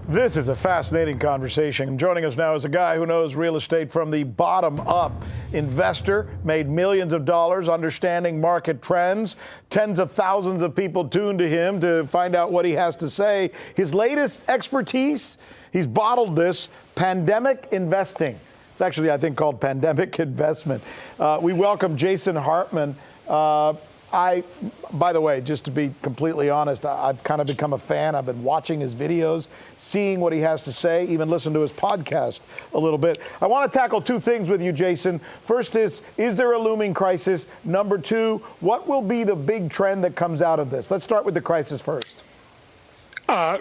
This is a fascinating conversation. Joining us now is a guy who knows real estate from the bottom up. Investor, made millions of dollars understanding market trends. Tens of thousands of people tune to him to find out what he has to say. His latest expertise, he's bottled this, pandemic investing. It's actually, I think, called pandemic investment. We welcome Jason Hartman. By the way, just to be completely honest, I've kind of become a fan. I've been watching his videos, seeing what he has to say, even listen to his podcast a little bit. I want to tackle two things with you, Jason. First is there a looming crisis? Number two, what will be the big trend that comes out of this? Let's start with the crisis first.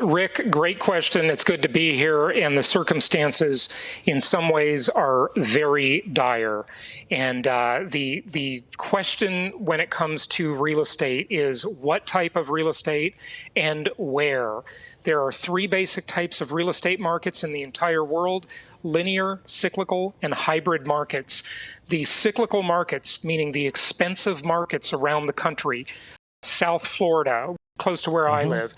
Rick, great question. It's good to be here. And the circumstances in some ways are very dire. And the question when it comes to real estate is what type of real estate and where. There are three basic types of real estate markets in the entire world: linear, cyclical, and hybrid markets. The cyclical markets, meaning the expensive markets around the country, South Florida, close to where I live,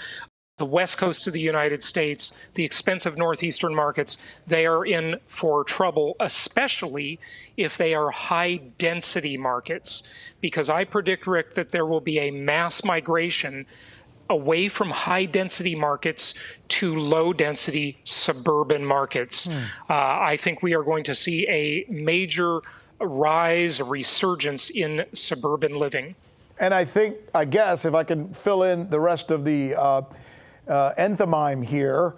the west coast of the United States, the expensive northeastern markets, they are in for trouble, especially if they are high-density markets, because I predict, Rick, that there will be a mass migration away from high-density markets to low-density suburban markets. I think we are going to see a major rise, a resurgence in suburban living. And I guess, if I can fill in the rest of the enthymeme here,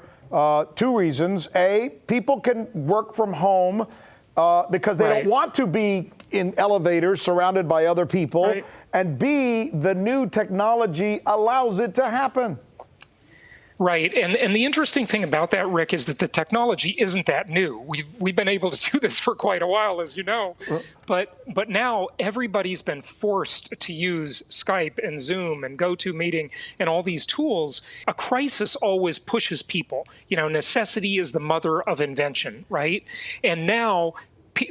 two reasons. A, people can work from home because they don't want to be in elevators surrounded by other people. And B, the new technology allows it to happen. Right. And the interesting thing about that, Rick, is that the technology isn't that new. We've been able to do this for quite a while, as you know. But now everybody's been forced to use Skype and Zoom and GoToMeeting and all these tools. A crisis always pushes people. You know, necessity is the mother of invention, right? And now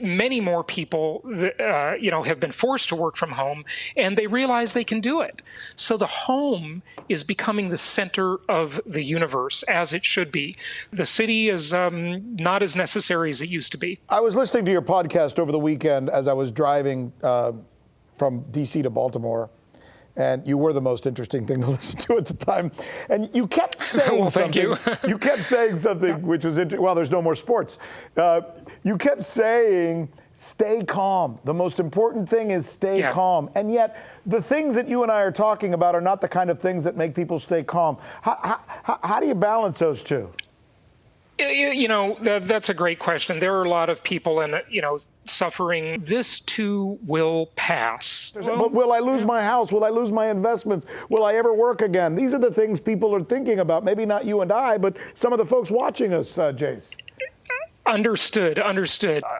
many more people, have been forced to work from home, and they realize they can do it. So the home is becoming the center of the universe, as it should be. The city is not as necessary as it used to be. I was listening to your podcast over the weekend as I was driving from D.C. to Baltimore, and you were the most interesting thing to listen to at the time. And you kept saying thank you. You kept saying something which was interesting. Well, there's no more sports. You kept saying, stay calm. The most important thing is stay calm. And yet, the things that you and I are talking about are not the kind of things that make people stay calm. How do you balance those two? You know, that's a great question. There are a lot of people suffering. This too will pass. But will I lose my house? Will I lose my investments? Will I ever work again? These are the things people are thinking about. Maybe not you and I, but some of the folks watching us, Jace. Understood.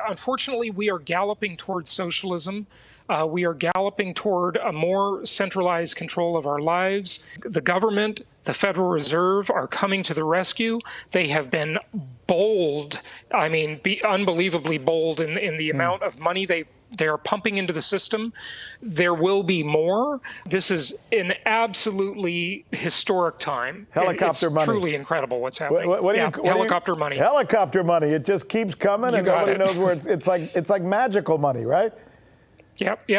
Unfortunately, we are galloping towards socialism. We are galloping toward a more centralized control of our lives. The government, the Federal Reserve are coming to the rescue. They have been bold, unbelievably bold in the amount of money they are pumping into the system. There will be more. This is an absolutely historic time. Helicopter money. It's truly incredible what's happening. Helicopter money. Helicopter money. It just keeps coming, and nobody knows where it's like magical money, right? Yep.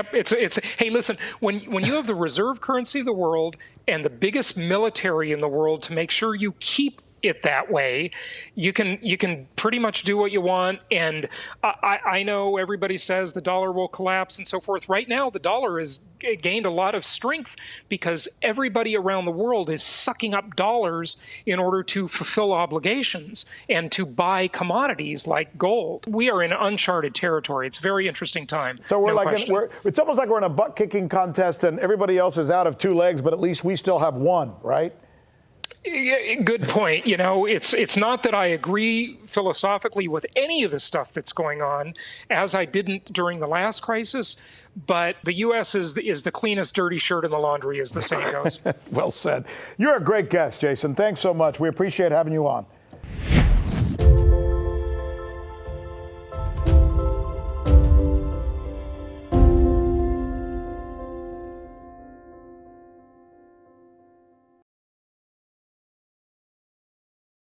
Hey, listen, when you have the reserve currency of the world and the biggest military in the world to make sure you keep it that way, you can pretty much do what you want. And I know everybody says the dollar will collapse and so forth. Right now, the dollar has gained a lot of strength because everybody around the world is sucking up dollars in order to fulfill obligations and to buy commodities like gold. We are in uncharted territory. It's a very interesting time. So it's almost like we're in a butt-kicking contest and everybody else is out of two legs, but at least we still have one, right? Good point. You know, it's not that I agree philosophically with any of the stuff that's going on, as I didn't during the last crisis, but the U.S. is the cleanest dirty shirt in the laundry, as the saying goes. Well said. You're a great guest, Jason. Thanks so much. We appreciate having you on.